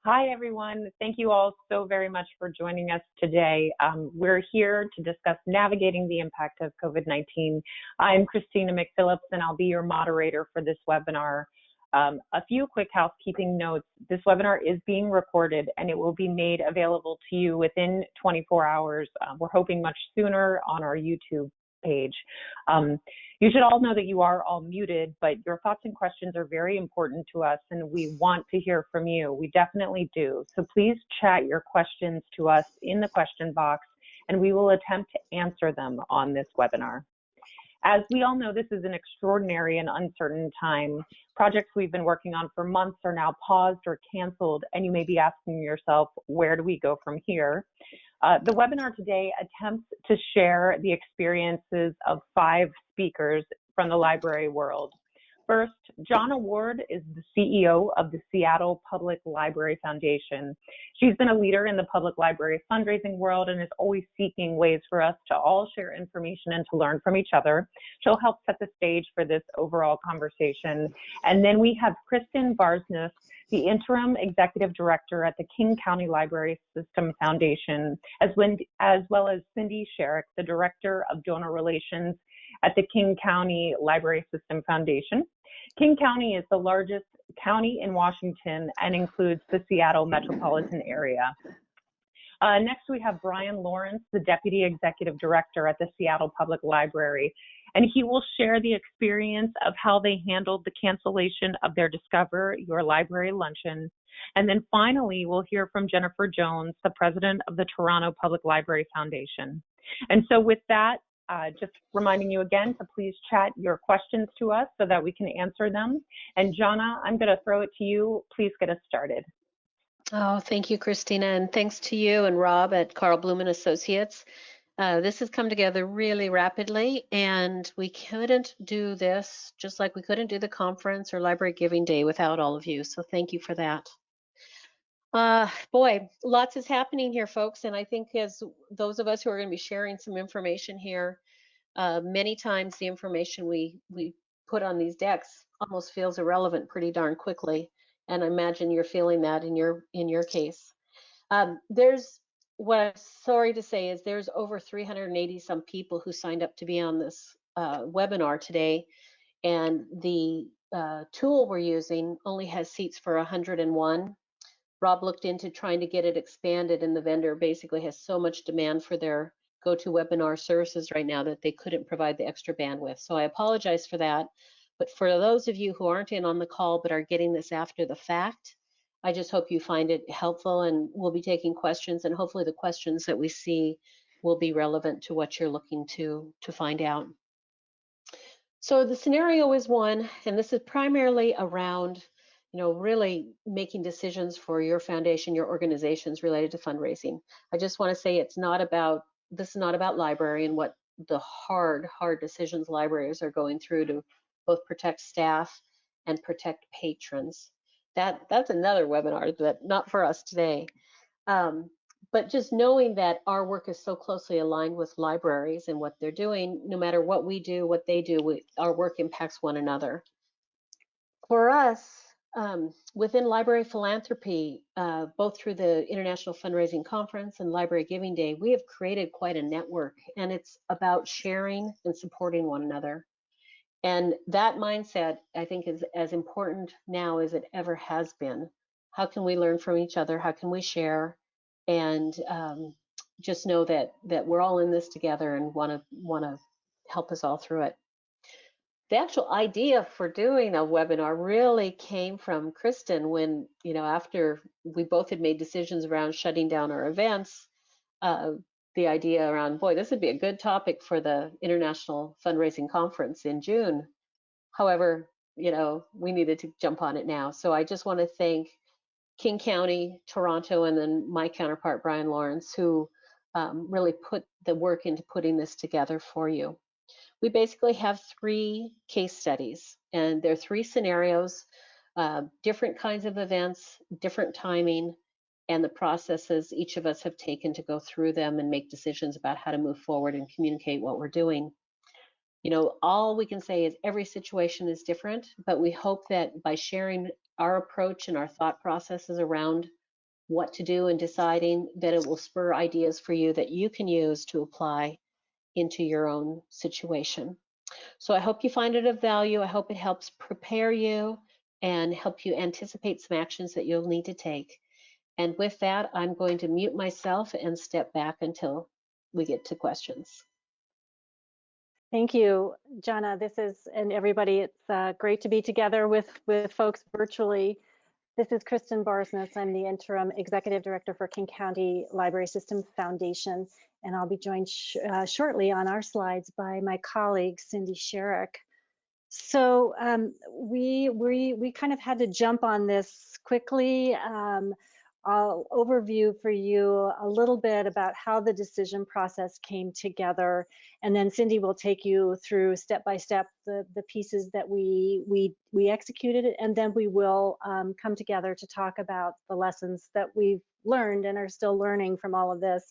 Hi, everyone. Thank you all so very much for joining us today. We're here to discuss navigating the impact of COVID-19. I'm Christina McPhillips, and I'll be your moderator for this webinar. A few quick housekeeping notes. This webinar is being recorded, and it will be made available to you within 24 hours. We're hoping much sooner on our YouTube page. You should all know that you are all muted, but your thoughts and questions are very important to us, and we want to hear from you. We definitely do. So please chat your questions to us in the question box, and we will attempt to answer them on this webinar. As we all know, this is an extraordinary and uncertain time. Projects we've been working on for months are now paused or canceled, and you may be asking yourself, where do we go from here? The webinar today attempts to share the experiences of 5 speakers from the library world. First, Jonna Ward is the CEO of the Seattle Public Library Foundation. She's been a leader in the public library fundraising world and is always seeking ways for us to all share information and to learn from each other. She'll help set the stage for this overall conversation. And then we have Kristen Varsness, the interim executive director at the King County Library System Foundation, as well as Cindy Sherrick, the director of donor relations at the King County Library System Foundation. King County is the largest county in Washington and includes the Seattle metropolitan area. Next, we have Brian Lawrence, the Deputy Executive Director at the Seattle Public Library, and he will share the experience of how they handled the cancellation of their Discover Your Library luncheon. And then finally, we'll hear from Jennifer Jones, the President of the Toronto Public Library Foundation. And so with that, just reminding you again to please chat your questions to us so that we can answer them. And Jonna, I'm going to throw it to you. Please get us started. Oh, thank you, Christina, and thanks to you and Rob at Carl Bloom & Associates. This has come together really rapidly, and we couldn't do this, just like we couldn't do the conference or Library Giving Day without all of you, so thank you for that. Boy, lots is happening here, folks, and I think as those of us who are going to be sharing some information here, many times the information we put on these decks almost feels irrelevant pretty darn quickly, and I imagine you're feeling that in your case. There's what I'm sorry to say is there's over 380 some people who signed up to be on this webinar today, and the tool we're using only has seats for 101. Rob looked into trying to get it expanded, and the vendor basically has so much demand for their GoToWebinar services right now that they couldn't provide the extra bandwidth. So I apologize for that. But for those of you who aren't in on the call but are getting this after the fact, I just hope you find it helpful, and we'll be taking questions, and hopefully the questions that we see will be relevant to what you're looking to find out. So the scenario is one, and this is primarily around really making decisions for your foundation, your organizations related to fundraising. I just want to say this is not about library and what the hard decisions libraries are going through to both protect staff and protect patrons. That's another webinar, but not for us today. But just knowing that our work is so closely aligned with libraries and what they're doing, no matter what we do, what they do, our work impacts one another. For us, within library philanthropy, both through the International Fundraising Conference and Library Giving Day, we have created quite a network, and it's about sharing and supporting one another. And that mindset, I think, is as important now as it ever has been. How can we learn from each other? How can we share? And just know that we're all in this together and want to help us all through it. The actual idea for doing a webinar really came from Kristen when, after we both had made decisions around shutting down our events, the idea around, boy, this would be a good topic for the International Fundraising Conference in June. However, we needed to jump on it now. So I just want to thank King County, Toronto, and then my counterpart, Brian Lawrence, who really put the work into putting this together for you. We basically have 3 case studies, and there are 3 scenarios, different kinds of events, different timing, and the processes each of us have taken to go through them and make decisions about how to move forward and communicate what we're doing. All we can say is every situation is different, but we hope that by sharing our approach and our thought processes around what to do and deciding that it will spur ideas for you that you can use to apply into your own situation. So I hope you find it of value. I hope it helps prepare you and help you anticipate some actions that you'll need to take. And with that, I'm going to mute myself and step back until we get to questions. Thank you, Jana. And everybody, it's great to be together with folks virtually. This is Kristen Barsness. I'm the Interim Executive Director for King County Library System Foundation, and I'll be joined shortly on our slides by my colleague, Cindy Sherrick. So we kind of had to jump on this quickly. I'll overview for you a little bit about how the decision process came together, and then Cindy will take you through step by step the pieces that we executed, and then we will come together to talk about the lessons that we've learned and are still learning from all of this.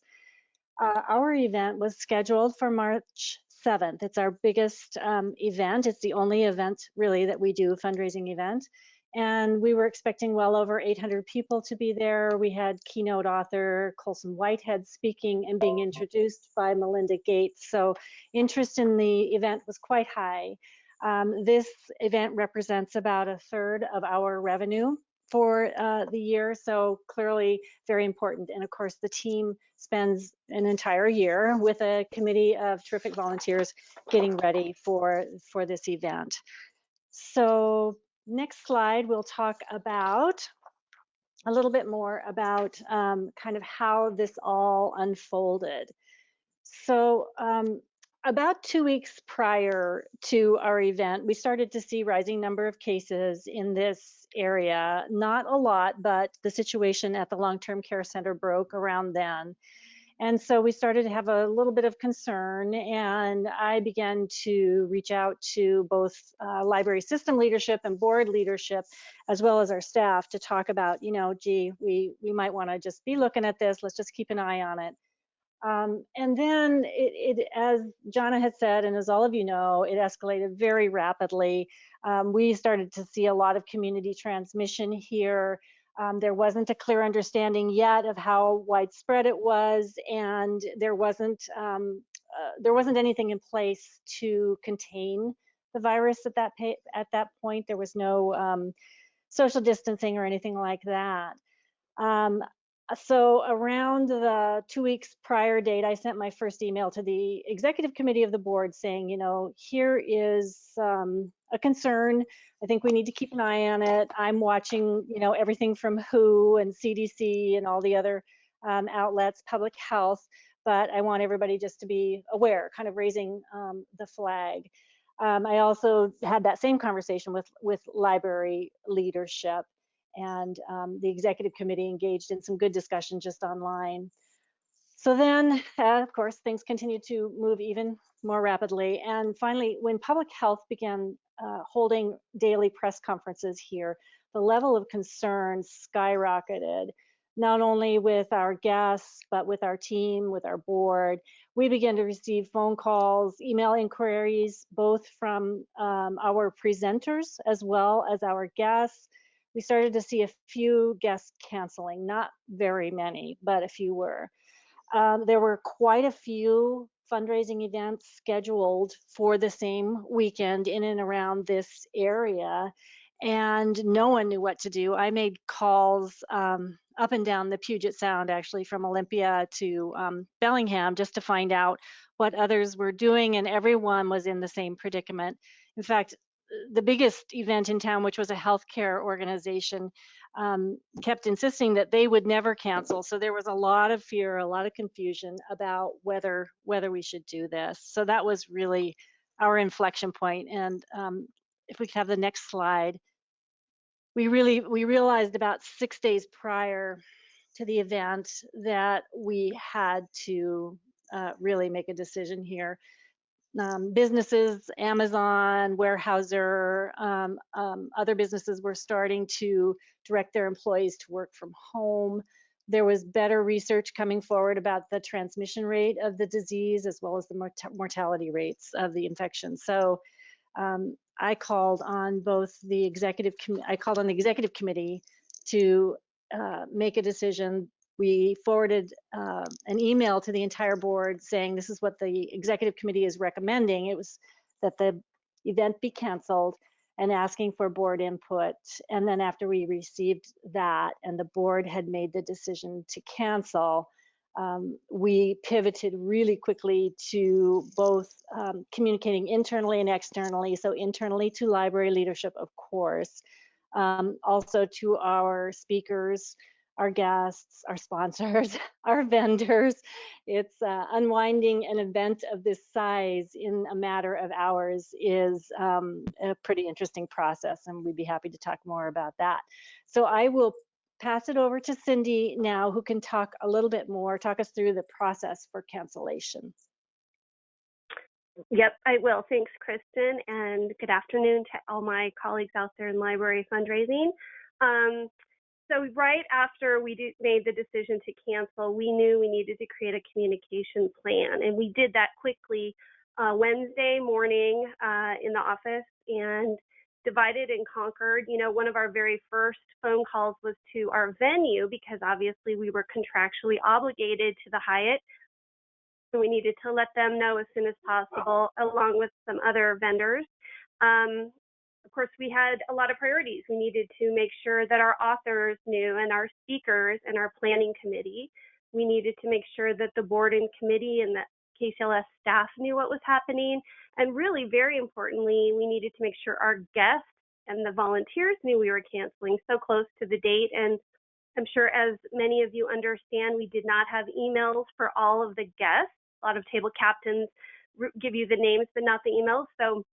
Our event was scheduled for March 7th. It's our biggest event. It's the only event really that we do, fundraising event. And we were expecting well over 800 people to be there. We had keynote author Colson Whitehead speaking and being introduced by Melinda Gates. So interest in the event was quite high. This event represents about a third of our revenue for the year, so clearly very important. And of course, the team spends an entire year with a committee of terrific volunteers getting ready for this event. So next slide, we'll talk about a little bit more about kind of how this all unfolded. So about 2 weeks prior to our event, we started to see rising number of cases in this area. Not a lot, but the situation at the long-term care center broke around then. And so we started to have a little bit of concern, and I began to reach out to both library system leadership and board leadership, as well as our staff, to talk about, gee, we might want to just be looking at this. Let's just keep an eye on it. And then as Jana had said, and as all of you know, it escalated very rapidly. We started to see a lot of community transmission here. There wasn't a clear understanding yet of how widespread it was, and there wasn't anything in place to contain the virus at that point. There was no social distancing or anything like that. So around the 2 weeks prior date, I sent my first email to the executive committee of the board saying, here is a concern. I think we need to keep an eye on it. I'm watching, everything from WHO and CDC and all the other outlets, public health, but I want everybody just to be aware, kind of raising the flag. I also had that same conversation with library leadership. And the executive committee engaged in some good discussion just online. So then, of course, things continued to move even more rapidly. And finally, when public health began holding daily press conferences here, the level of concern skyrocketed, not only with our guests, but with our team, with our board. We began to receive phone calls, email inquiries, both from our presenters as well as our guests. We started to see a few guests canceling, not very many, but a few were. There were quite a few fundraising events scheduled for the same weekend in and around this area, and no one knew what to do. I made calls up and down the Puget Sound, actually, from Olympia to Bellingham, just to find out what others were doing, and everyone was in the same predicament. In fact, the biggest event in town, which was a healthcare organization, kept insisting that they would never cancel. So there was a lot of fear, a lot of confusion about whether we should do this. So that was really our inflection point. And if we could have the next slide, we realized about 6 days prior to the event that we had to really make a decision here. Businesses, Amazon, Weyerhaeuser, other businesses were starting to direct their employees to work from home. There was better research coming forward about the transmission rate of the disease as well as the mortality rates of the infection. So I called on the executive committee to make a decision. We forwarded an email to the entire board saying this is what the executive committee is recommending. It was that the event be canceled and asking for board input. And then after we received that and the board had made the decision to cancel, we pivoted really quickly to both communicating internally and externally. So internally to library leadership, of course, also to our speakers, our guests, our sponsors, our vendors. It's unwinding an event of this size in a matter of hours is a pretty interesting process, and we'd be happy to talk more about that. So I will pass it over to Cindy now, who can talk a little bit more, talk us through the process for cancellation. Yep, I will. Thanks, Kristen, and good afternoon to all my colleagues out there in library fundraising. So right after we made the decision to cancel, we knew we needed to create a communication plan, and we did that quickly Wednesday morning in the office and divided and conquered. You know, one of our very first phone calls was to our venue because obviously we were contractually obligated to the Hyatt. So we needed to let them know as soon as possible, along with some other vendors. Of course, we had a lot of priorities. We needed to make sure that our authors knew and our speakers and our planning committee. We needed to make sure that the board and committee and the KCLS staff knew what was happening. And really, very importantly, we needed to make sure our guests and the volunteers knew we were canceling so close to the date. And I'm sure as many of you understand, we did not have emails for all of the guests. A lot of table captains give you the names, but not the emails. So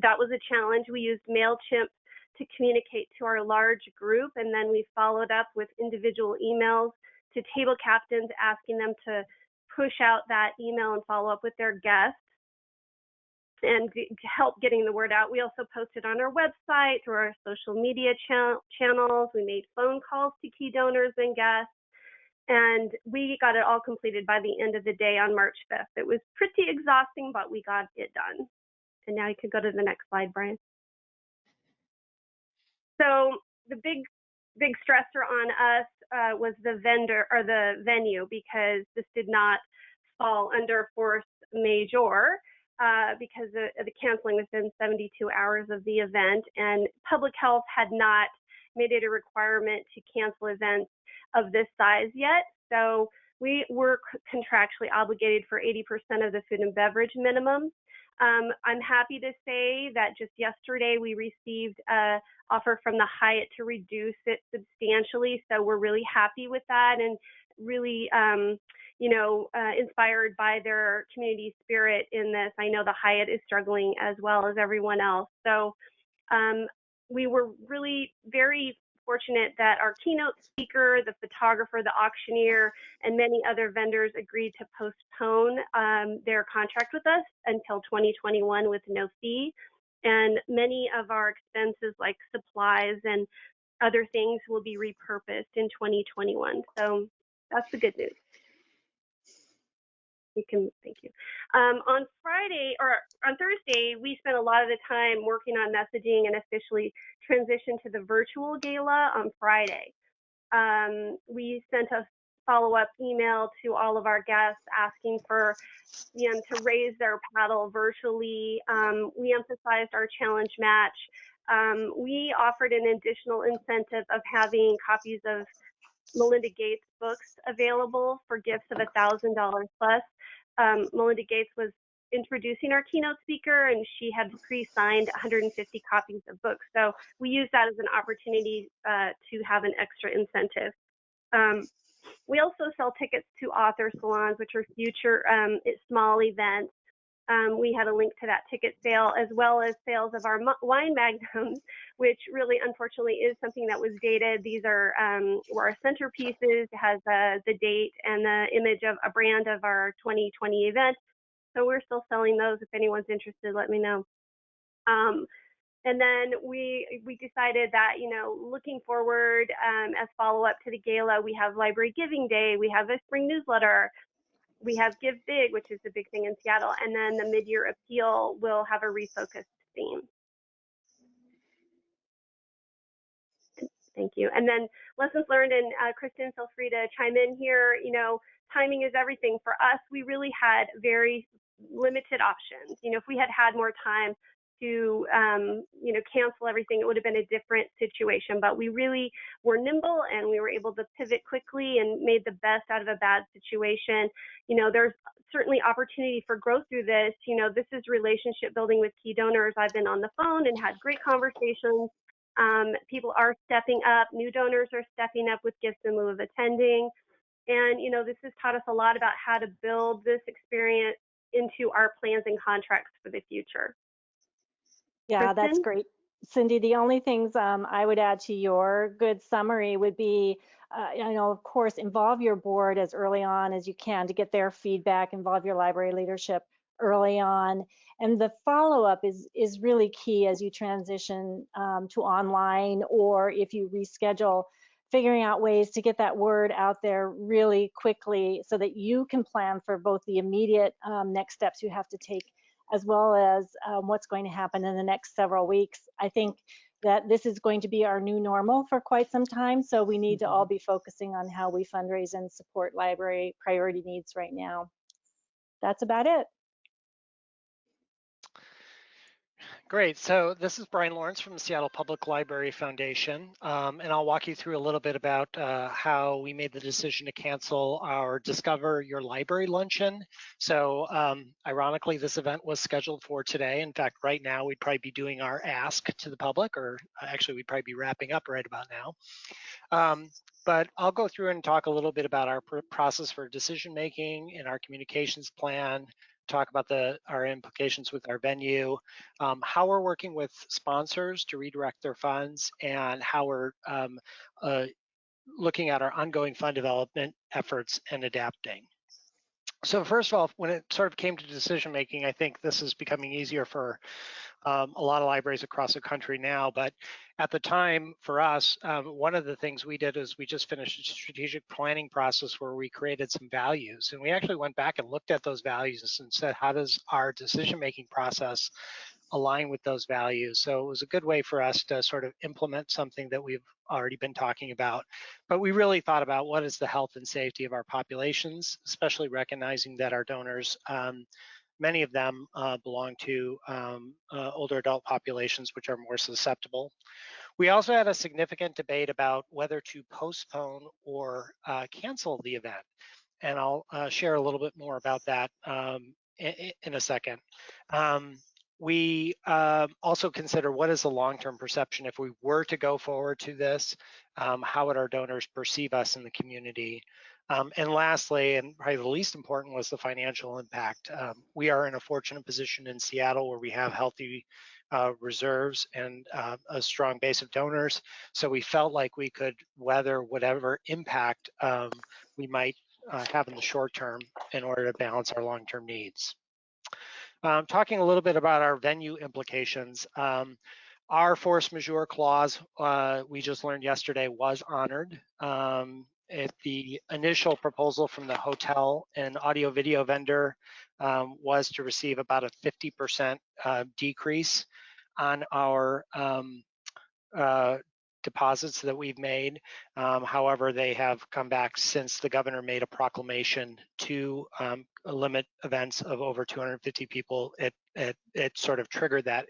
that was a challenge. We used MailChimp to communicate to our large group, and then we followed up with individual emails to table captains asking them to push out that email and follow up with their guests and to help getting the word out. We also posted on our website, through our social media channels. We made phone calls to key donors and guests, and we got it all completed by the end of the day on March 5th. It was pretty exhausting, but we got it done. And now you can go to the next slide, Brian. So the big stressor on us was the venue, because this did not fall under force majeure because the canceling within 72 hours of the event, and public health had not made it a requirement to cancel events of this size yet. So we were contractually obligated for 80% of the food and beverage minimum. I'm happy to say that just yesterday we received an offer from the Hyatt to reduce it substantially. So we're really happy with that, and really, inspired by their community spirit in this. I know the Hyatt is struggling as well as everyone else. So we were really very fortunate that our keynote speaker, the photographer, the auctioneer, and many other vendors agreed to postpone their contract with us until 2021 with no fee. And many of our expenses like supplies and other things will be repurposed in 2021. So that's the good news. Thank you. On Thursday, we spent a lot of the time working on messaging and officially transitioned to the virtual gala on Friday. We sent a follow-up email to all of our guests asking for them to raise their paddle virtually. We emphasized our challenge match. We offered an additional incentive of having copies of Melinda Gates books available for gifts of $1,000 plus. Melinda Gates was introducing our keynote speaker, and she had pre-signed 150 copies of books. So we used that as an opportunity to have an extra incentive. We also sell tickets to author salons, which are future small events. We had a link to that ticket sale, as well as sales of our wine magnums, which really, unfortunately, is something that was dated. These are were our centerpieces. It has the date and the image of a brand of our 2020 event. So we're still selling those. If anyone's interested, let me know. And then we decided that, looking forward as follow-up to the gala, we have Library Giving Day, we have a spring newsletter, we have Give Big, which is the big thing in Seattle, and then the mid-year appeal will have a refocused theme. Thank you. And then lessons learned, and Kristen, feel free to chime in here. You know, timing is everything. For us, we really had very limited options. You know, if we had had more time to, you know, cancel everything, it would have been a different situation. But we really were nimble, and we were able to pivot quickly and made the best out of a bad situation. You know, there's certainly opportunity for growth through this. You know, this is relationship building with key donors. I've been on the phone and had great conversations. People are stepping up. New donors are stepping up with gifts in lieu of attending. And, you know, this has taught us a lot about how to build this experience into our plans and contracts for the future. Yeah, that's Kristen? great. Cindy, the only things I would add to your good summary would be, you know, of course, involve your board as early on as you can to get their feedback, involve your library leadership early on. And the follow-up is really key as you transition to online, or if you reschedule, figuring out ways to get that word out there really quickly so that you can plan for both the immediate next steps you have to take, as well as what's going to happen in the next several weeks. I think that this is going to be our new normal for quite some time, so we need to all be focusing on how we fundraise and support library priority needs right now. That's about it. Great. So this is Brian Lawrence from the Seattle Public Library Foundation, and I'll walk you through a little bit about how we made the decision to cancel our Discover Your Library luncheon. So ironically, this event was scheduled for today. In fact, right now we'd probably be doing our ask to the public, or actually we'd probably be wrapping up right about now. But I'll go through and talk a little bit about our process for decision making and our communications plan, talk about our implications with our venue, how we're working with sponsors to redirect their funds, and how we're looking at our ongoing fund development efforts and adapting. So first of all, when it sort of came to decision making, I think this is becoming easier for a lot of libraries across the country now, but at the time for us, one of the things we did is we just finished a strategic planning process where we created some values, and we actually went back and looked at those values and said, how does our decision-making process align with those values? So it was a good way for us to sort of implement something that we've already been talking about, but we really thought about what is the health and safety of our populations, especially recognizing that our donors, many of them belong to older adult populations, which are more susceptible. We also had a significant debate about whether to postpone or cancel the event. And I'll share a little bit more about that in a second. We also consider what is the long-term perception if we were to go forward to this, how would our donors perceive us in the community? And lastly, and probably the least important, was the financial impact. We are in a fortunate position in Seattle where we have healthy reserves and a strong base of donors. So we felt like we could weather whatever impact we might have in the short term in order to balance our long-term needs. Talking a little bit about our venue implications. Our force majeure clause, we just learned yesterday, was honored. The initial proposal from the hotel and audio video vendor was to receive about a 50% decrease on our deposits that we've made. However, they have come back since the governor made a proclamation to limit events of over 250 people. It sort of triggered that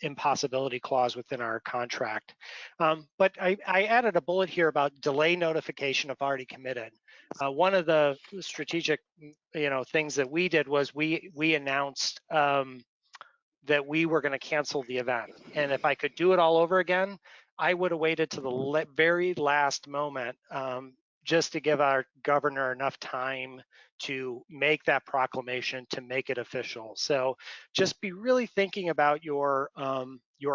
impossibility clause within our contract. But I added a bullet here about delay notification if already committed. One of the strategic, things that we did was we announced that we were going to cancel the event. And if I could do it all over again, I would have waited to the very last moment just to give our governor enough time to make that proclamation, to make it official. So just be really thinking about your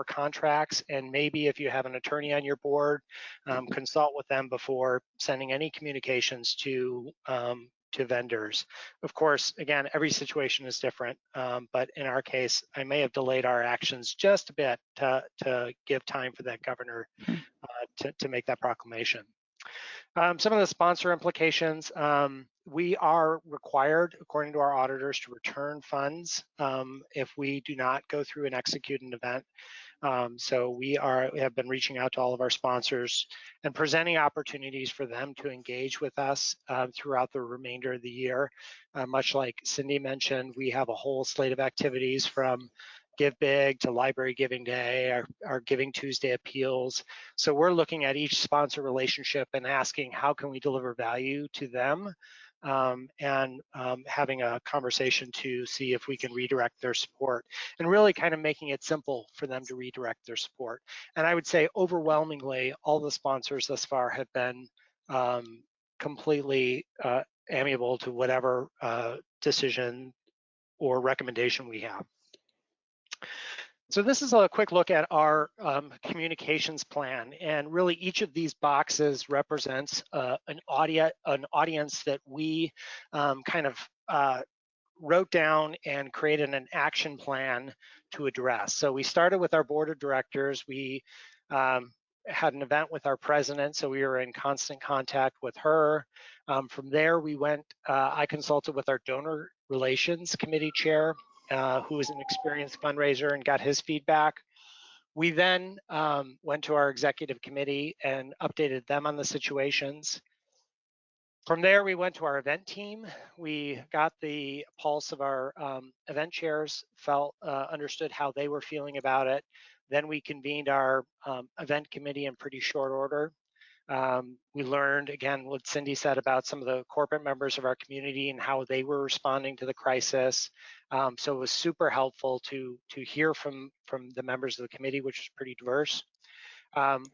contracts, and maybe if you have an attorney on your board, consult with them before sending any communications to vendors. Of course, again, every situation is different, but in our case, I may have delayed our actions just a bit to give time for that governor to make that proclamation. Some of the sponsor implications, we are required, according to our auditors, to return funds if we do not go through and execute an event. So we have been reaching out to all of our sponsors and presenting opportunities for them to engage with us throughout the remainder of the year. Much like Cindy mentioned, we have a whole slate of activities from Give Big to Library Giving Day, our Giving Tuesday appeals. So we're looking at each sponsor relationship and asking how can we deliver value to them, and having a conversation to see if we can redirect their support, and really kind of making it simple for them to redirect their support. And I would say overwhelmingly, all the sponsors thus far have been completely amiable to whatever decision or recommendation we have. So this is a quick look at our communications plan, and really each of these boxes represents an audience that we kind of wrote down and created an action plan to address. So we started with our board of directors. We had an event with our president, so we were in constant contact with her. From there, we went, I consulted with our donor relations committee chair, who is an experienced fundraiser, and got his feedback. We then went to our executive committee and updated them on the situations. From there, we went to our event team. We got the pulse of our event chairs, understood how they were feeling about it. Then we convened our event committee in pretty short order. We learned, again, what Cindy said about some of the corporate members of our community and how they were responding to the crisis. So it was super helpful to hear from the members of the committee, which is pretty diverse.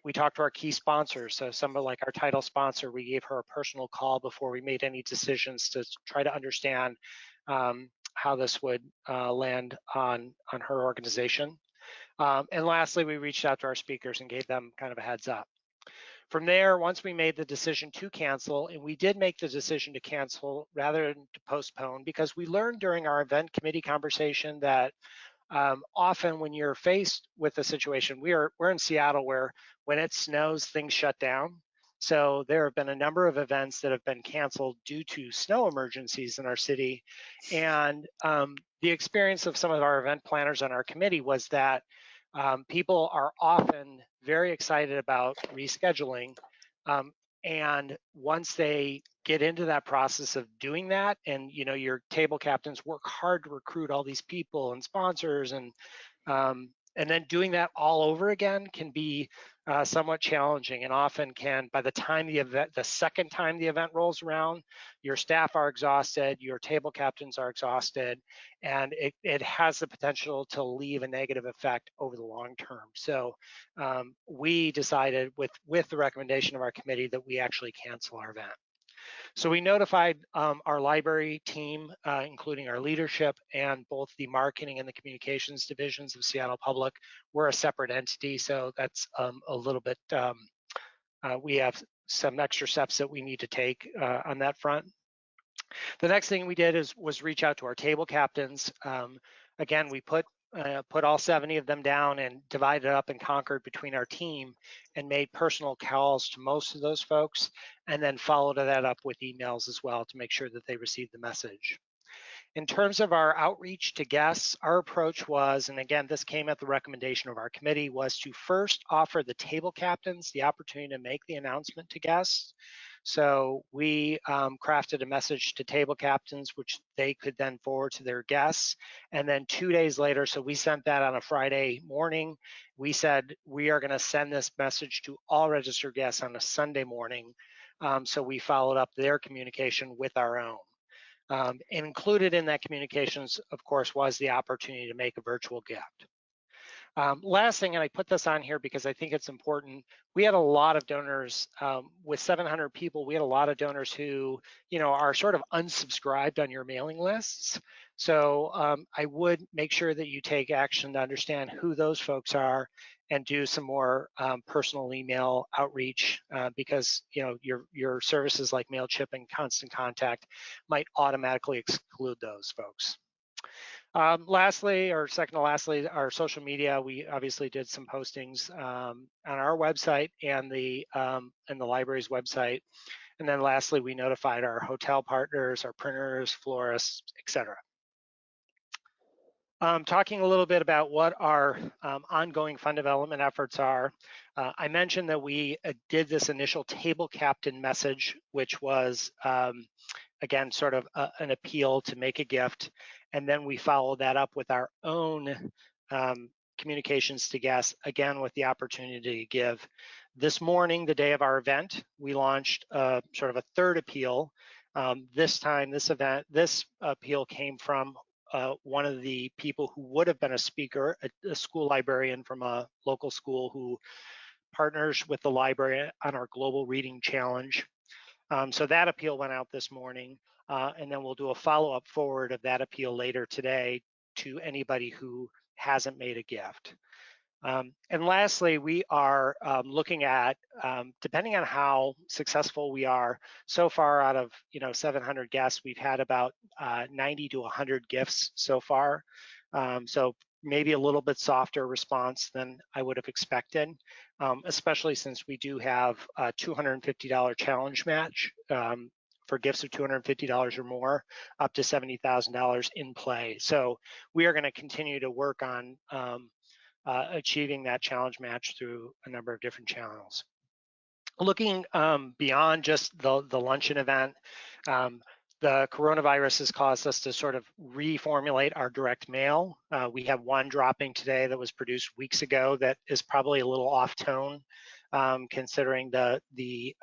We talked to our key sponsors. So someone like our title sponsor, we gave her a personal call before we made any decisions to try to understand how this would land on her organization. And lastly, we reached out to our speakers and gave them kind of a heads up. From there, once we made the decision to cancel, and we did make the decision to cancel rather than to postpone, because we learned during our event committee conversation that often when you're faced with a situation, we're in Seattle where when it snows, things shut down. So there have been a number of events that have been canceled due to snow emergencies in our city. And the experience of some of our event planners on our committee was that people are often very excited about rescheduling. And once they get into that process of doing that, and your table captains work hard to recruit all these people and sponsors, and then doing that all over again can be somewhat challenging, and often can, by the time the second time the event rolls around, your staff are exhausted, your table captains are exhausted, and it has the potential to leave a negative effect over the long term. So we decided with the recommendation of our committee that we actually cancel our event. So we notified our library team, including our leadership, and both the marketing and the communications divisions of Seattle Public. We're a separate entity, so that's a little bit, we have some extra steps that we need to take on that front. The next thing we did was reach out to our table captains. Again, we put all 70 of them down and divided up and conquered between our team, and made personal calls to most of those folks, and then followed that up with emails as well to make sure that they received the message. In terms of our outreach to guests, our approach was, and again, this came at the recommendation of our committee, was to first offer the table captains the opportunity to make the announcement to guests. So we crafted a message to table captains, which they could then forward to their guests. And then 2 days later, so we sent that on a Friday morning, we said, we are gonna send this message to all registered guests on a Sunday morning. So we followed up their communication with our own. And included in that communications, of course, was the opportunity to make a virtual gift. Last thing, and I put this on here because I think it's important, we had a lot of donors, with 700 people, we had a lot of donors who, are sort of unsubscribed on your mailing lists. So I would make sure that you take action to understand who those folks are and do some more personal email outreach, because your services like MailChimp and Constant Contact might automatically exclude those folks. Lastly, or second to lastly, our social media. We obviously did some postings on our website and the library's website. And then lastly, we notified our hotel partners, our printers, florists, etc. Talking a little bit about what our ongoing fund development efforts are. I mentioned that we did this initial table captain message, which was, again, sort of an appeal to make a gift. And then we followed that up with our own communications to guests, again, with the opportunity to give. This morning, the day of our event, we launched sort of a third appeal. This time, this appeal came from one of the people who would have been a speaker, a school librarian from a local school who partners with the library on our Global Reading Challenge. So that appeal went out this morning, and then we'll do a follow-up forward of that appeal later today to anybody who hasn't made a gift. And lastly, we are looking at, depending on how successful we are, so far out of 700 guests, we've had about 90 to 100 gifts so far. So maybe a little bit softer response than I would have expected, especially since we do have a $250 challenge match for gifts of $250 or more, up to $70,000 in play. So we are going to continue to work on achieving that challenge match through a number of different channels. Looking beyond just the luncheon event, the coronavirus has caused us to sort of reformulate our direct mail. We have one dropping today that was produced weeks ago that is probably a little off tone, considering the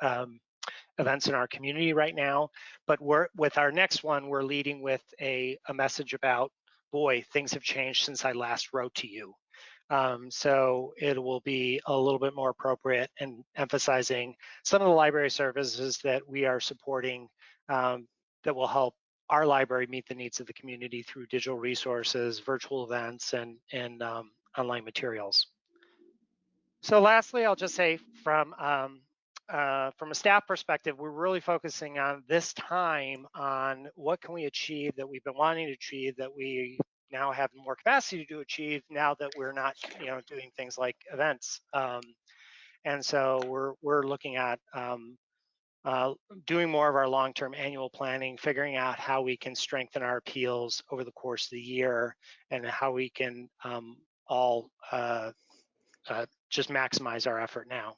events in our community right now. But with our next one, we're leading with a message about, boy, things have changed since I last wrote to you. So it will be a little bit more appropriate and emphasizing some of the library services that we are supporting that will help our library meet the needs of the community through digital resources, virtual events, and online materials. So lastly, I'll just say from a staff perspective, we're really focusing on this time on what can we achieve that we've been wanting to achieve, that we now have more capacity to achieve now that we're not doing things like events. And so we're looking at doing more of our long-term annual planning, figuring out how we can strengthen our appeals over the course of the year, and how we can all just maximize our effort now.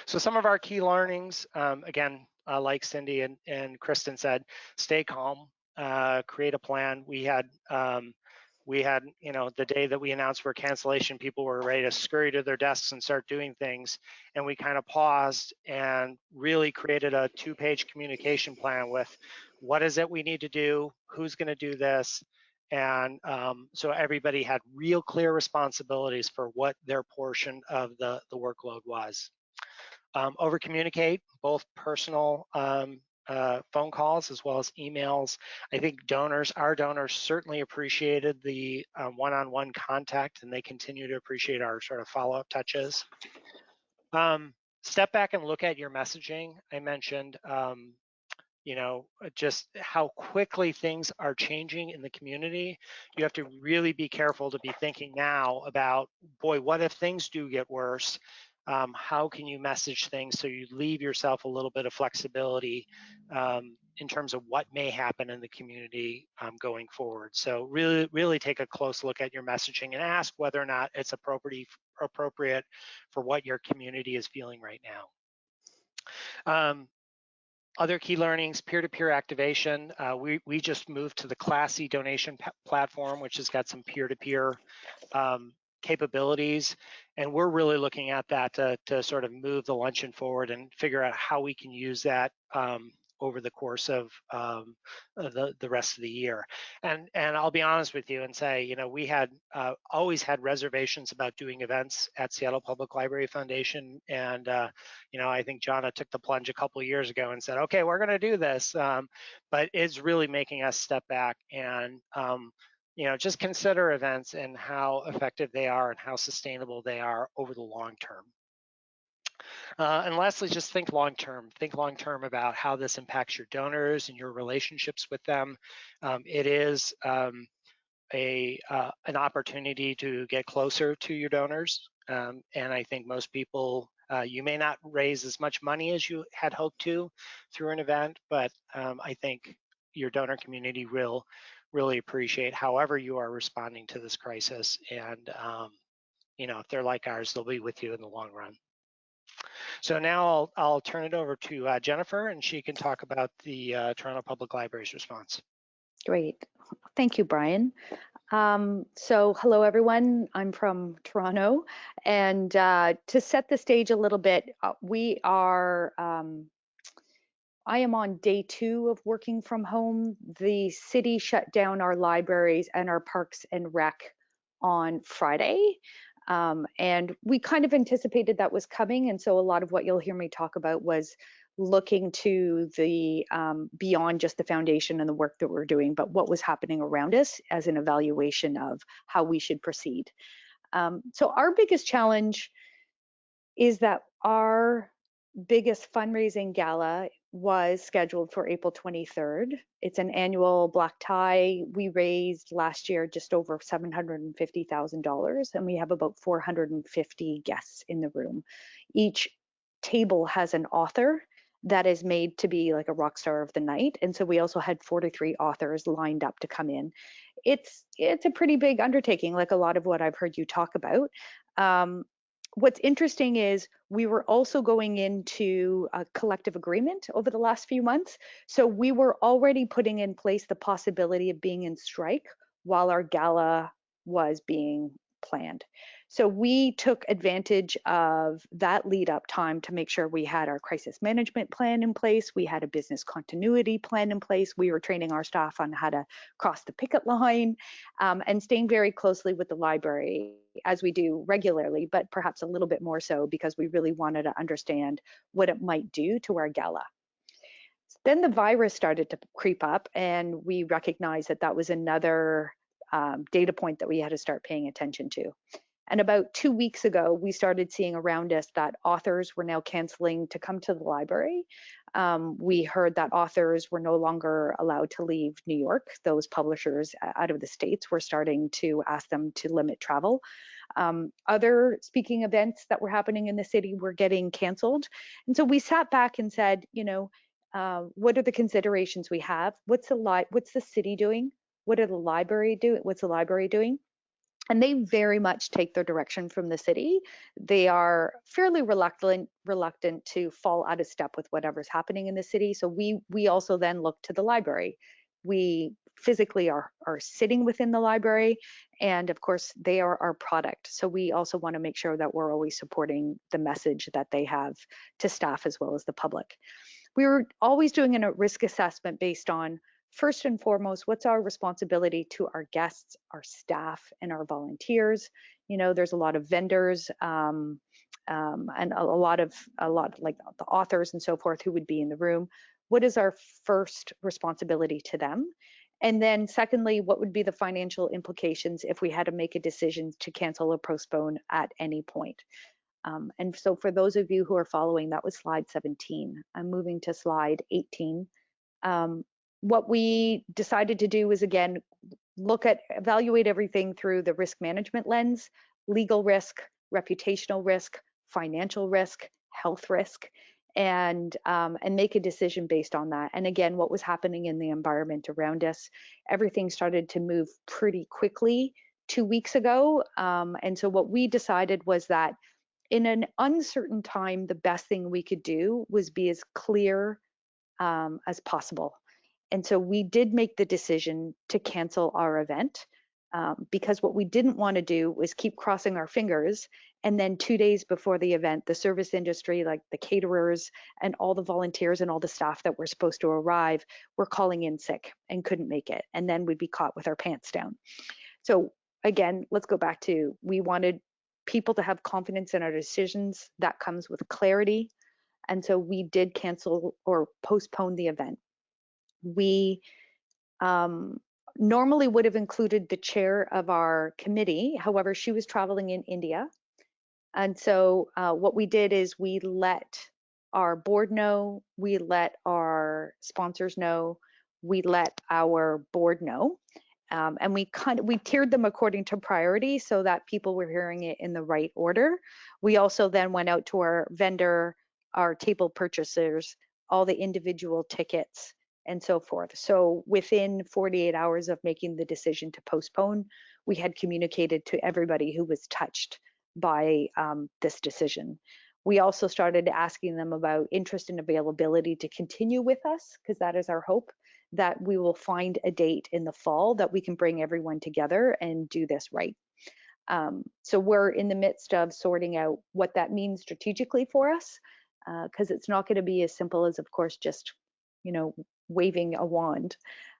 So some of our key learnings, again, like Cindy and Kristen said, stay calm, create a plan. We had, the day that we announced for cancellation, people were ready to scurry to their desks and start doing things. And we kind of paused and really created a 2-page communication plan with what is it we need to do, who's going to do this. And so everybody had real clear responsibilities for what their portion of the workload was. Over communicate, both personal phone calls as well as emails. I think our donors certainly appreciated the one-on-one contact, and they continue to appreciate our sort of follow-up touches. Step back and look at your messaging. I mentioned just how quickly things are changing in the community. You have to really be careful to be thinking now about, boy, what if things do get worse? How can you message things so you leave yourself a little bit of flexibility in terms of what may happen in the community going forward? So really take a close look at your messaging and ask whether or not it's appropriate for what your community is feeling right now. Other key learnings, peer-to-peer activation. We just moved to the Classy donation platform, which has got some peer-to-peer capabilities. And we're really looking at that to sort of move the luncheon forward and figure out how we can use that over the course of the rest of the year. And I'll be honest with you and say, we had always had reservations about doing events at Seattle Public Library Foundation. And, I think Jonna took the plunge a couple of years ago and said, okay, we're going to do this. But it's really making us step back and just consider events and how effective they are and how sustainable they are over the long term. And lastly, just think long term. Think long term about how this impacts your donors and your relationships with them. It is an opportunity to get closer to your donors. And I think most people, you may not raise as much money as you had hoped to through an event, but I think your donor community will really appreciate however you are responding to this crisis. And, you know, if they're like ours, they'll be with you in the long run. So now I'll turn it over to Jennifer, and she can talk about the Toronto Public Library's response. Great. Thank you, Brian. So hello, everyone. I'm from Toronto. And to set the stage a little bit, I am on day 2 of working from home. The city shut down our libraries and our parks and rec on Friday. And we kind of anticipated that was coming. And so a lot of what you'll hear me talk about was looking to the beyond just the foundation and the work that we're doing, but what was happening around us as an evaluation of how we should proceed. So our biggest challenge is that our biggest fundraising gala was scheduled for April 23rd. It's an annual black tie. We raised last year just over $750,000, and we have about 450 guests in the room. Each table has an author that is made to be like a rock star of the night. And so we also had 43 authors lined up to come in. It's a pretty big undertaking, like a lot of what I've heard you talk about. What's interesting is we were also going into a collective agreement over the last few months. So we were already putting in place the possibility of being in strike while our gala was being planned. So we took advantage of that lead up time to make sure we had our crisis management plan in place. We had a business continuity plan in place. We were training our staff on how to cross the picket line, and staying very closely with the library as we do regularly, but perhaps a little bit more so because we really wanted to understand what it might do to our gala. Then the virus started to creep up, and we recognized that that was another data point that we had to start paying attention to. And about 2 weeks ago, we started seeing around us that authors were now canceling to come to the library. We heard that authors were no longer allowed to leave New York. Those publishers out of the States were starting to ask them to limit travel. Other speaking events that were happening in the city were getting canceled. And so we sat back and said, you know, what are the considerations we have? What's the city doing? What are the library doing? What's the library doing? And they very much take their direction from the city. They are fairly reluctant to fall out of step with whatever's happening in the city. So we also then look to the library. We physically are sitting within the library, and of course they are our product. So we also want to make sure that we're always supporting the message that they have to staff as well as the public. We were always doing a risk assessment based on, first and foremost, what's our responsibility to our guests, our staff, and our volunteers? You know, there's a lot of vendors and a lot like the authors and so forth who would be in the room. What is our first responsibility to them? And then secondly, what would be the financial implications if we had to make a decision to cancel or postpone at any point? And so for those of you who are following, that was slide 17. I'm moving to slide 18. What we decided to do is, again, evaluate everything through the risk management lens: legal risk, reputational risk, financial risk, health risk, and make a decision based on that. And again, what was happening in the environment around us, everything started to move pretty quickly 2 weeks ago. And so what we decided was that in an uncertain time, the best thing we could do was be as clear as possible. And so we did make the decision to cancel our event because what we didn't want to do was keep crossing our fingers. And then 2 days before the event, the service industry, like the caterers and all the volunteers and all the staff that were supposed to arrive, were calling in sick and couldn't make it. And then we'd be caught with our pants down. So again, let's go back to, we wanted people to have confidence in our decisions. That comes with clarity. And so we did cancel or postpone the event. We normally would have included the chair of our committee. However, she was traveling in India. And so what we did is we let our board know, we let our sponsors know, we let our board know. And we tiered them according to priority so that people were hearing it in the right order. We also then went out to our vendor, our table purchasers, all the individual tickets, and so forth. So within 48 hours of making the decision to postpone, we had communicated to everybody who was touched by this decision. We also started asking them about interest and availability to continue with us, because that is our hope, that we will find a date in the fall that we can bring everyone together and do this right. So we're in the midst of sorting out what that means strategically for us, because it's not going to be as simple as, of course, just, waving a wand.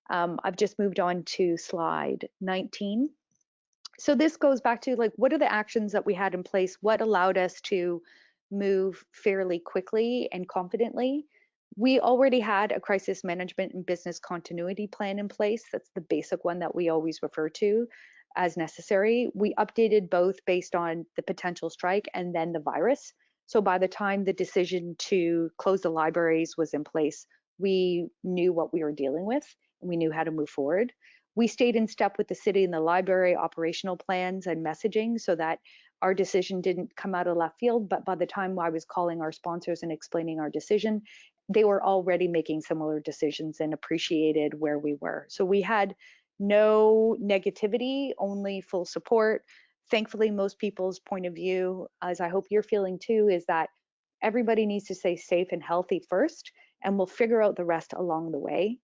I've just moved on to slide 19. So this goes back to, like, what are the actions that we had in place? What allowed us to move fairly quickly and confidently? We already had a crisis management and business continuity plan in place. That's the basic one that we always refer to as necessary. We updated both based on the potential strike and then the virus. So by the time the decision to close the libraries was in place, we knew what we were dealing with and we knew how to move forward. We stayed in step with the city and the library operational plans and messaging so that our decision didn't come out of left field, but by the time I was calling our sponsors and explaining our decision, they were already making similar decisions and appreciated where we were. So we had no negativity, only full support. Thankfully, most people's point of view, as I hope you're feeling too, is that everybody needs to stay safe and healthy first, and we'll figure out the rest along the way.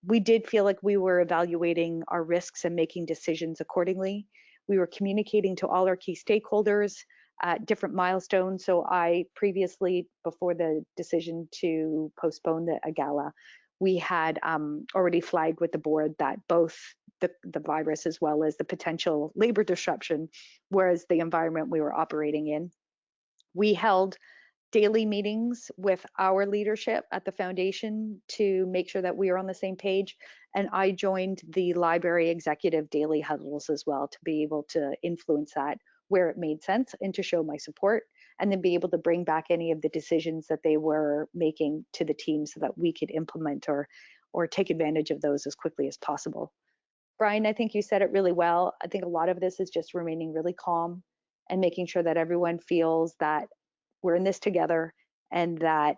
We did feel like we were evaluating our risks and making decisions accordingly. We were communicating to all our key stakeholders at different milestones. So I previously, before the decision to postpone the Gala, we had already flagged with the board that both the virus as well as the potential labor disruption was the environment we were operating in. We held daily meetings with our leadership at the foundation to make sure that we are on the same page. And I joined the library executive daily huddles as well to be able to influence that where it made sense and to show my support, and then be able to bring back any of the decisions that they were making to the team so that we could implement or take advantage of those as quickly as possible. Brian, I think you said it really well. I think a lot of this is just remaining really calm and making sure that everyone feels that we're in this together, and that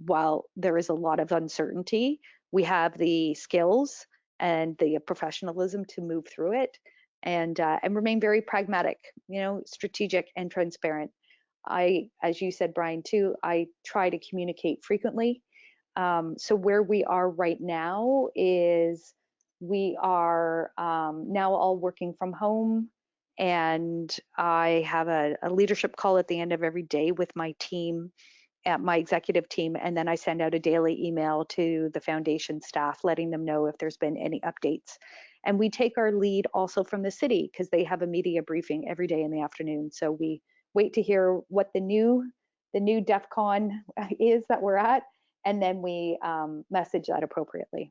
while there is a lot of uncertainty, we have the skills and the professionalism to move through it and remain very pragmatic, strategic and transparent. As you said, Brian, too, I try to communicate frequently. So where we are right now is we are now all working from home. And I have a leadership call at the end of every day with my team, my executive team, and then I send out a daily email to the foundation staff, letting them know if there's been any updates. And we take our lead also from the city, because they have a media briefing every day in the afternoon. So we wait to hear what the new DEFCON is that we're at, and then we message that appropriately.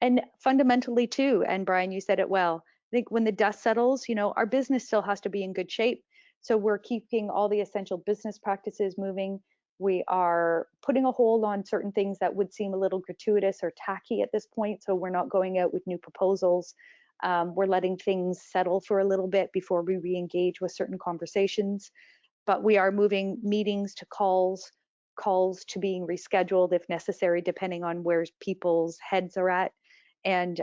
And fundamentally too, and Brian, you said it well, I think when the dust settles, our business still has to be in good shape. So we're keeping all the essential business practices moving. We are putting a hold on certain things that would seem a little gratuitous or tacky at this point. So we're not going out with new proposals. We're letting things settle for a little bit before we re-engage with certain conversations. But we are moving meetings to calls to being rescheduled if necessary, depending on where people's heads are at. And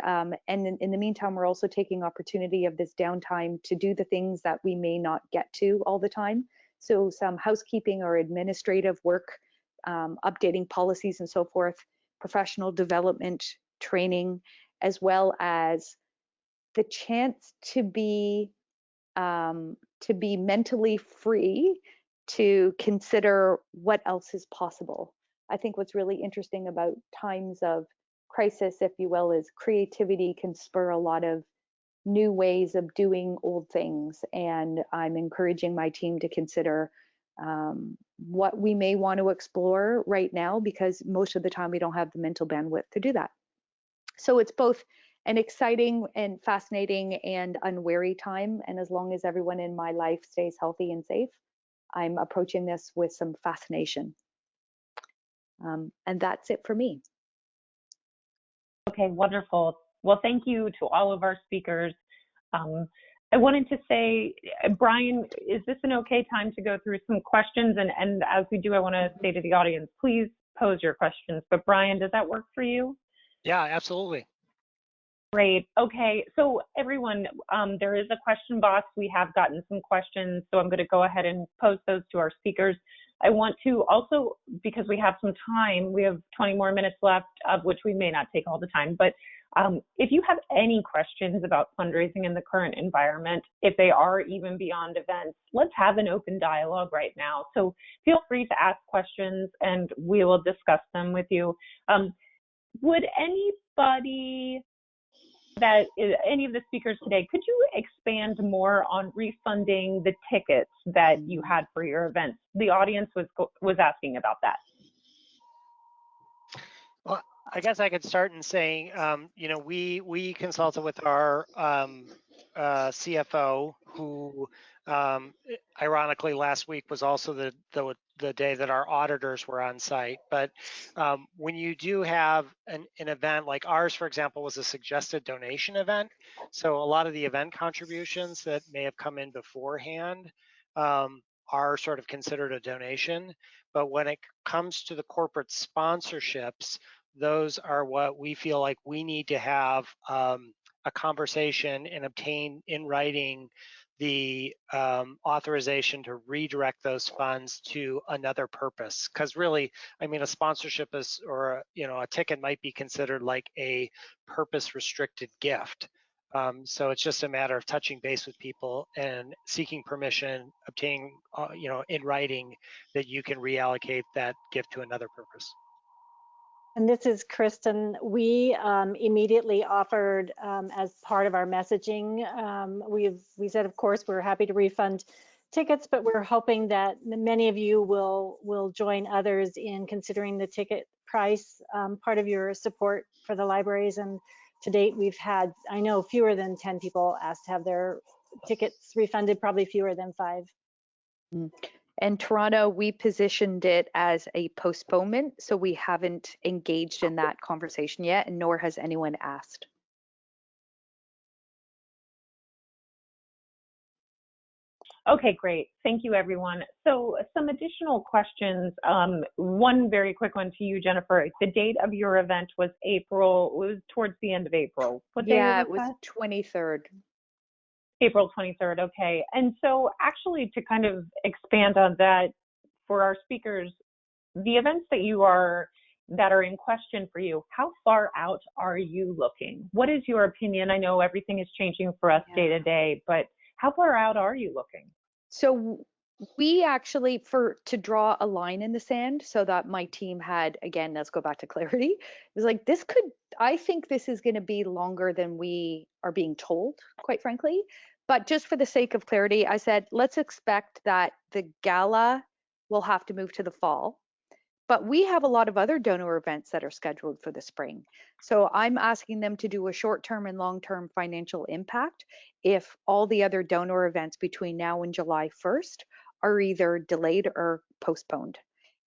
in the meantime, we're also taking opportunity of this downtime to do the things that we may not get to all the time. So some housekeeping or administrative work, updating policies and so forth, professional development, training, as well as the chance to be mentally free to consider what else is possible. I think what's really interesting about times of crisis, if you will, is creativity can spur a lot of new ways of doing old things. And I'm encouraging my team to consider what we may want to explore right now, because most of the time we don't have the mental bandwidth to do that. So it's both an exciting and fascinating and unwary time. And as long as everyone in my life stays healthy and safe, I'm approaching this with some fascination. And that's it for me. Okay, wonderful. Well, thank you to all of our speakers. I wanted to say, Brian, is this an okay time to go through some questions? And as we do, I want to say to the audience, please pose your questions. But Brian, does that work for you? Yeah, absolutely. Great. Okay. So everyone, there is a question box. We have gotten some questions, so I'm going to go ahead and post those to our speakers. I want to also, because we have some time, we have 20 more minutes left, of which we may not take all the time, but if you have any questions about fundraising in the current environment, if they are even beyond events, let's have an open dialogue right now. So feel free to ask questions and we will discuss them with you. Would anybody that is, any of the speakers today, could you expand more on refunding the tickets that you had for your events? The audience was asking about that. Well, I guess I could start in saying, you know, we consulted with our CFO, who ironically last week was also the day that our auditors were on site. But when you do have an event like ours, for example, was a suggested donation event. So a lot of the event contributions that may have come in beforehand are sort of considered a donation. But when it comes to the corporate sponsorships, those are what we feel like we need to have a conversation and obtain in writing the authorization to redirect those funds to another purpose. Because really, I mean, a sponsorship is, or you know, a ticket might be considered like a purpose-restricted gift. So it's just a matter of touching base with people and seeking permission, obtaining, you know, in writing that you can reallocate that gift to another purpose. And this is Kristen. We immediately offered, as part of our messaging, we said, of course, we're happy to refund tickets, but we're hoping that many of you will join others in considering the ticket price part of your support for the libraries. And to date, we've had, I know, fewer than 10 people asked to have their tickets refunded, probably fewer than 5. And Toronto, we positioned it as a postponement, so we haven't engaged in that conversation yet, and nor has anyone asked. Okay, great. Thank you, everyone. So some additional questions. One very quick one to you, Jennifer. The date of your event was April, it was towards the end of April. What day Yeah, was it was 23rd. April 23rd, okay. And so actually to kind of expand on that for our speakers, the events that are in question for you, how far out are you looking? What is your opinion? I know everything is changing for us day to day, but how far out are you looking? So we actually, to draw a line in the sand so that my team had, again, let's go back to clarity. It was like, I think this is going to be longer than we are being told, quite frankly. But just for the sake of clarity, I said, let's expect that the gala will have to move to the fall. But we have a lot of other donor events that are scheduled for the spring. So I'm asking them to do a short-term and long-term financial impact if all the other donor events between now and July 1st are either delayed or postponed.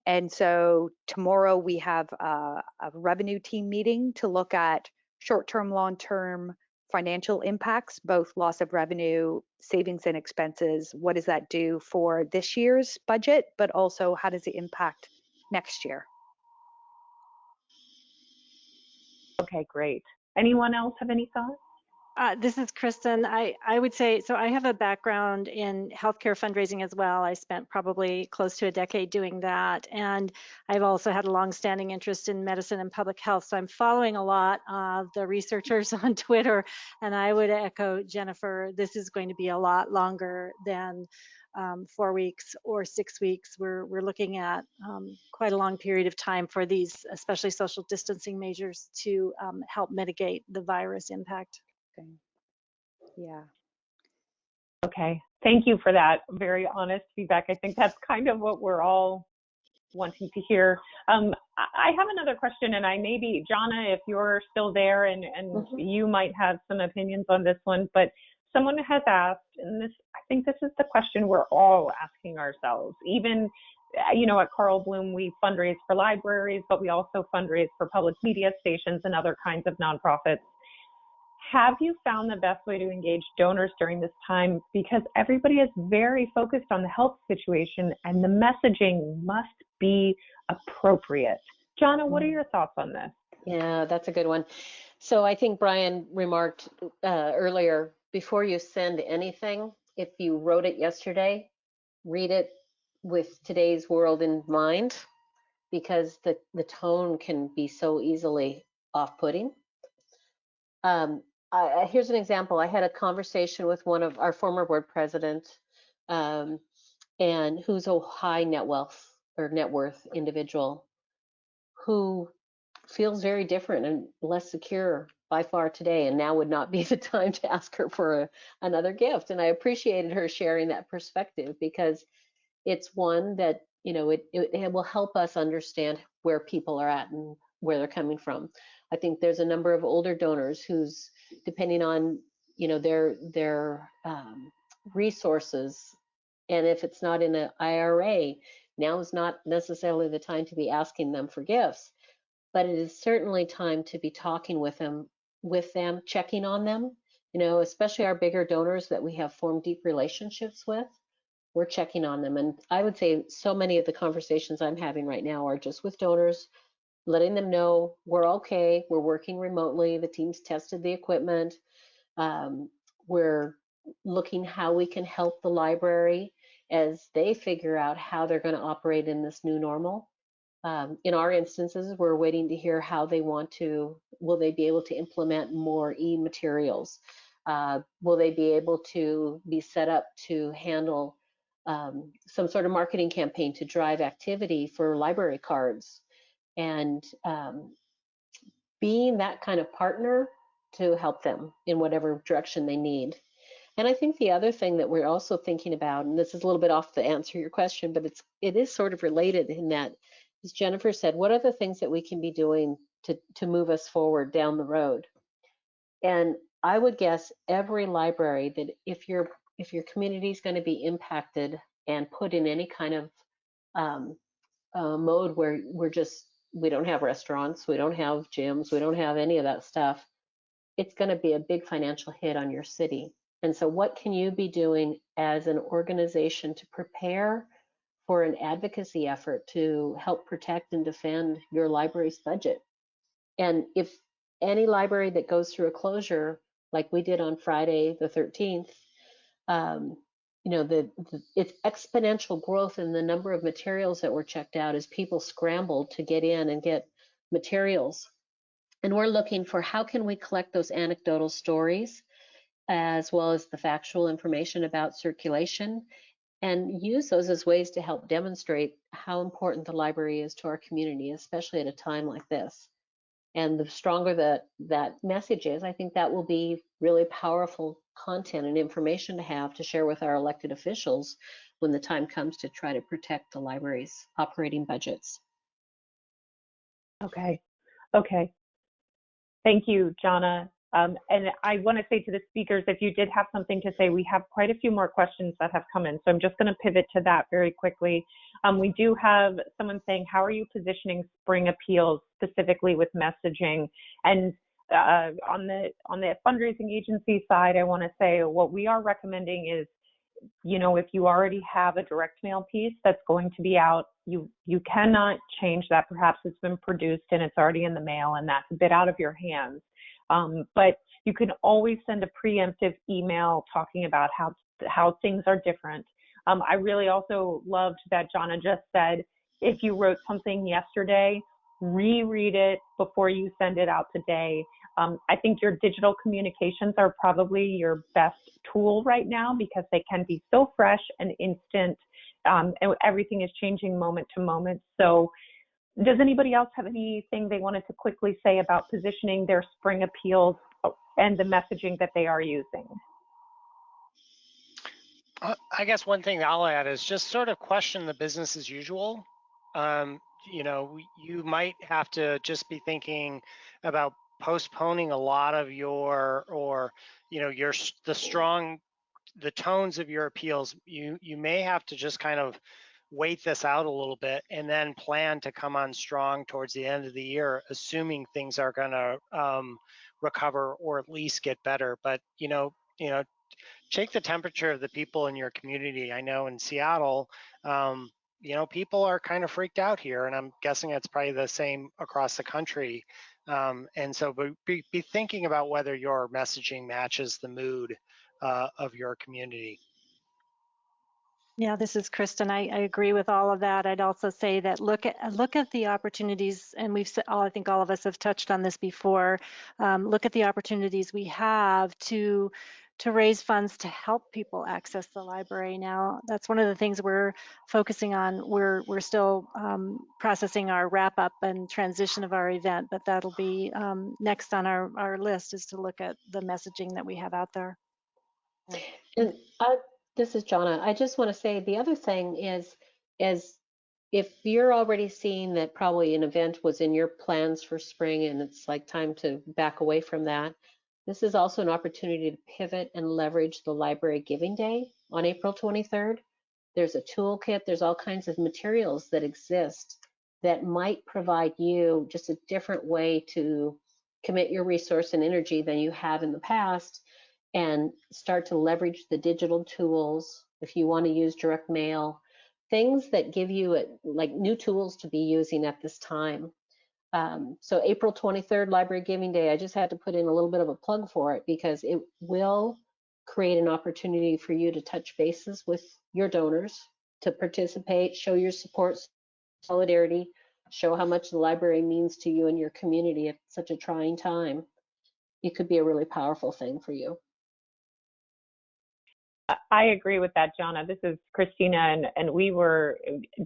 And so tomorrow we have a revenue team meeting to look at short-term, long-term financial impacts, both loss of revenue, savings and expenses. What does that do for this year's budget, but also how does it impact next year? Okay, great. Anyone else have any thoughts? This is Kristen. I would say, so I have a background in healthcare fundraising as well. I spent probably close to a decade doing that. And I've also had a longstanding interest in medicine and public health. So I'm following a lot of the researchers on Twitter. And I would echo Jennifer, this is going to be a lot longer than 4 weeks or 6 weeks. We're looking at quite a long period of time for these, especially social distancing measures, to help mitigate the virus impact. Okay. Yeah. Okay, thank you for that very honest feedback. I think that's kind of what we're all wanting to hear. I have another question, and maybe, Jana, if you're still there, and you might have some opinions on this one, but someone has asked, and I think this is the question we're all asking ourselves. Even, you know, at Carl Bloom, we fundraise for libraries, but we also fundraise for public media stations and other kinds of nonprofits. Have you found the best way to engage donors during this time? Because everybody is very focused on the health situation and the messaging must be appropriate. Jonna, what are your thoughts on this? Yeah, that's a good one. So I think Brian remarked earlier, before you send anything, if you wrote it yesterday, read it with today's world in mind, because the tone can be so easily off-putting. Here's an example. I had a conversation with one of our former board president, and who's a high net worth individual who feels very different and less secure by far today, and now would not be the time to ask her for another gift. And I appreciated her sharing that perspective, because it's one that, you know, it will help us understand where people are at and where they're coming from. I think there's a number of older donors who's, depending on, you know, their resources, and if it's not in an IRA, now is not necessarily the time to be asking them for gifts, but it is certainly time to be talking with them, checking on them, you know, especially our bigger donors that we have formed deep relationships with. We're checking on them. And I would say so many of the conversations I'm having right now are just with donors, letting them know we're okay, we're working remotely, the team's tested the equipment, we're looking how we can help the library as they figure out how they're going to operate in this new normal. In our instances, we're waiting to hear how they want to, will they be able to implement more e-materials? Will they be able to be set up to handle some sort of marketing campaign to drive activity for library cards? And being that kind of partner to help them in whatever direction they need. And I think the other thing that we're also thinking about, and this is a little bit off the answer to your question, but it is sort of related in that, as Jennifer said, what are the things that we can be doing to move us forward down the road? And I would guess every library that if your community is going to be impacted and put in any kind of mode where we don't have restaurants, we don't have gyms, we don't have any of that stuff, it's going to be a big financial hit on your city. And so what can you be doing as an organization to prepare for an advocacy effort to help protect and defend your library's budget? And if any library that goes through a closure, like we did on Friday the 13th, you know, it's exponential growth in the number of materials that were checked out as people scrambled to get in and get materials. And we're looking for how can we collect those anecdotal stories as well as the factual information about circulation, and use those as ways to help demonstrate how important the library is to our community, especially at a time like this. And the stronger that message is, I think that will be really powerful content and information to have to share with our elected officials when the time comes to try to protect the library's operating budgets. Okay. Thank you, Jonna. And I want to say to the speakers, if you did have something to say, we have quite a few more questions that have come in. So I'm just going to pivot to that very quickly. We do have someone saying, how are you positioning spring appeals specifically with messaging? And on the fundraising agency side, I want to say what we are recommending is, you know, if you already have a direct mail piece that's going to be out, you cannot change that. Perhaps it's been produced and it's already in the mail and that's a bit out of your hands. But you can always send a preemptive email talking about how things are different. I really also loved that Jonna just said, if you wrote something yesterday, reread it before you send it out today. I think your digital communications are probably your best tool right now because they can be so fresh and instant, and everything is changing moment to moment. So does anybody else have anything they wanted to quickly say about positioning their spring appeals and the messaging that they are using? I guess one thing I'll add is just sort of question the business as usual. You know, you might have to just be thinking about postponing a lot of your, or, you know, the tones of your appeals. You may have to just kind of wait this out a little bit and then plan to come on strong towards the end of the year, assuming things are going to recover or at least get better. But you know, take the temperature of the people in your community. I know in Seattle, people are kind of freaked out here, and I'm guessing it's probably the same across the country. And so be thinking about whether your messaging matches the mood of your community. Yeah, this is Kristen. I agree with all of that. I'd also say that look at the opportunities, and I think all of us have touched on this before. Look at the opportunities we have to raise funds to help people access the library. Now, that's one of the things we're focusing on. We're still processing our wrap up and transition of our event, but that'll be next on our list, is to look at the messaging that we have out there. And this is Jonna. I just want to say the other thing is if you're already seeing that probably an event was in your plans for spring and it's like time to back away from that, this is also an opportunity to pivot and leverage the Library Giving Day on April 23rd. There's a toolkit, there's all kinds of materials that exist that might provide you just a different way to commit your resource and energy than you have in the past, and start to leverage the digital tools. If you want to use direct mail, things that give you like new tools to be using at this time. So April 23rd, Library Giving Day, I just had to put in a little bit of a plug for it because it will create an opportunity for you to touch bases with your donors, to participate, show your support, solidarity, show how much the library means to you and your community at such a trying time. It could be a really powerful thing for you. I agree with that, Jonna. This is Christina, and we were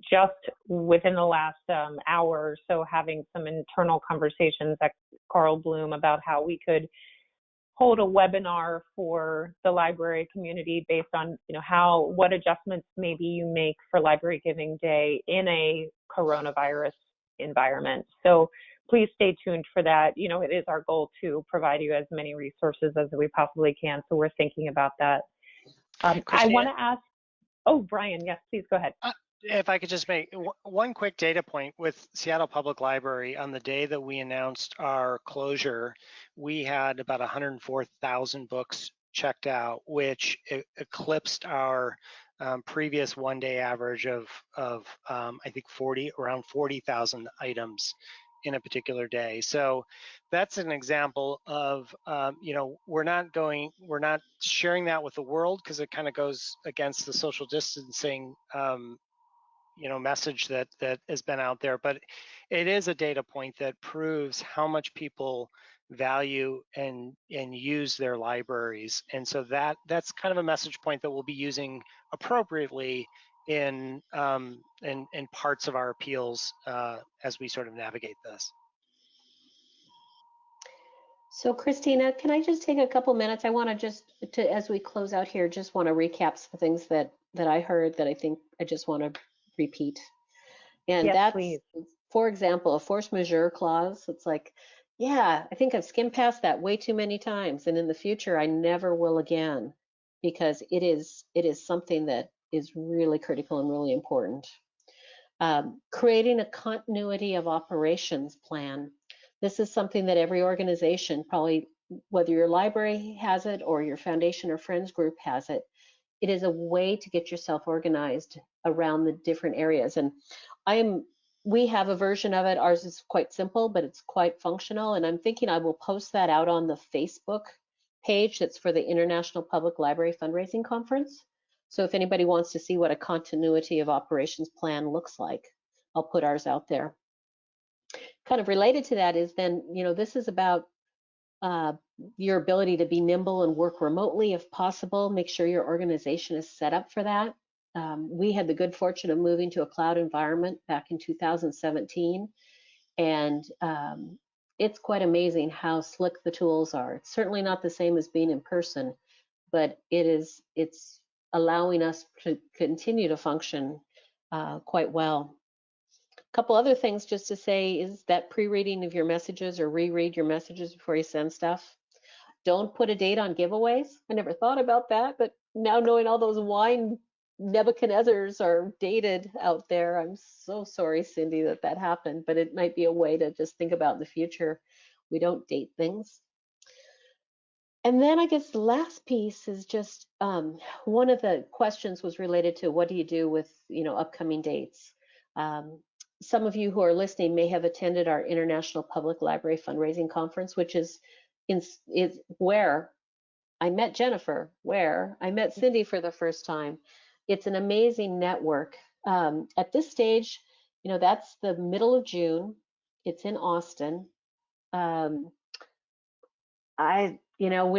just within the last hour or so having some internal conversations at Carl Bloom about how we could hold a webinar for the library community based on, what adjustments maybe you make for Library Giving Day in a coronavirus environment. So please stay tuned for that. It is our goal to provide you as many resources as we possibly can. So we're thinking about that. I want to ask, Brian, yes, please go ahead. If I could just make one quick data point with Seattle Public Library, on the day that we announced our closure, we had about 104,000 books checked out, which eclipsed our previous one-day average of I think around 40,000 items in a particular day. So that's an example of, we're not sharing that with the world because it kind of goes against the social distancing, message that has been out there. But it is a data point that proves how much people value and use their libraries. And so that's kind of a message point that we'll be using appropriately in parts of our appeals as we sort of navigate this. So Christina, can I just take a couple minutes? I want to as we close out here, just want to recap some things that I heard that I think I just want to repeat. And yes, that's, please. For example, a force majeure clause. It's like, yeah, I think I've skimmed past that way too many times, and in the future I never will again, because it is something that is really critical and really important. Creating a continuity of operations plan. This is something that every organization, probably whether your library has it or your foundation or friends group has it, it is a way to get yourself organized around the different areas. And we have a version of it. Ours is quite simple, but it's quite functional. And I'm thinking I will post that out on the Facebook page that's for the International Public Library Fundraising Conference. So if anybody wants to see what a continuity of operations plan looks like, I'll put ours out there. Kind of related to that is then, this is about your ability to be nimble and work remotely if possible. Make sure your organization is set up for that. We had the good fortune of moving to a cloud environment back in 2017, and it's quite amazing how slick the tools are. It's certainly not the same as being in person, but it's allowing us to continue to function quite well. A couple other things just to say is that pre-reading of your messages, or reread your messages before you send stuff. Don't put a date on giveaways. I never thought about that, but now knowing all those wine Nebuchadnezzars are dated out there, I'm so sorry, Cindy, that happened, but it might be a way to just think about in the future. We don't date things. And then I guess the last piece is just one of the questions was related to what do you do with upcoming dates. Some of you who are listening may have attended our International Public Library Fundraising Conference, which is where I met Jennifer, where I met Cindy for the first time. It's an amazing network. At this stage, that's the middle of June. It's in Austin. We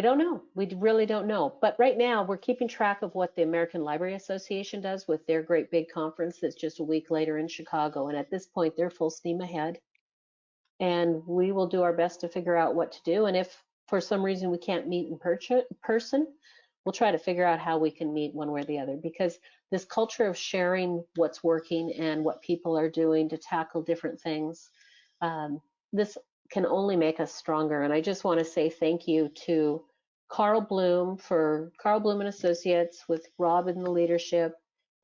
don't know. We really don't know. But right now, we're keeping track of what the American Library Association does with their great big conference that's just a week later in Chicago. And at this point, they're full steam ahead. And we will do our best to figure out what to do. And if for some reason we can't meet in person, we'll try to figure out how we can meet one way or the other. Because this culture of sharing what's working and what people are doing to tackle different things, this can only make us stronger. And I just want to say thank you to Carl Bloom and Associates, with Rob in the leadership,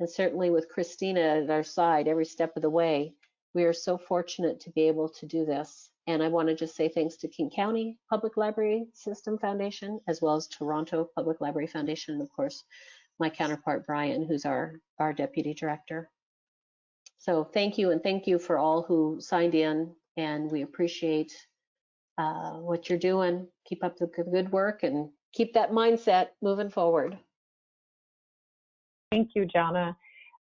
and certainly with Christina at our side every step of the way. We are so fortunate to be able to do this. And I want to just say thanks to King County Public Library System Foundation, as well as Toronto Public Library Foundation, and of course, my counterpart, Brian, who's our deputy director. So thank you, and thank you for all who signed in, and we appreciate what you're doing. Keep up the good work and keep that mindset moving forward. Thank you, Jana.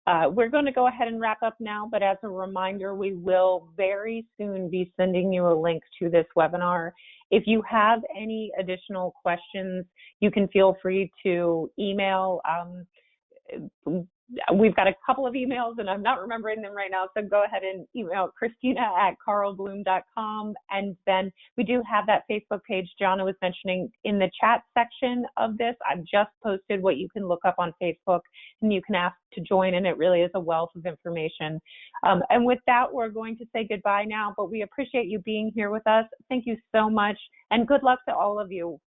We're going to go ahead and wrap up now, but as a reminder, we will very soon be sending you a link to this webinar. If you have any additional questions, you can feel free to email. We've got a couple of emails and I'm not remembering them right now, so go ahead and email Christina@carlbloom.com. And then we do have that Facebook page Jana was mentioning in the chat section of this. I've just posted what you can look up on Facebook and you can ask to join, and it really is a wealth of information. And with that, we're going to say goodbye now, but we appreciate you being here with us. Thank you so much, and good luck to all of you.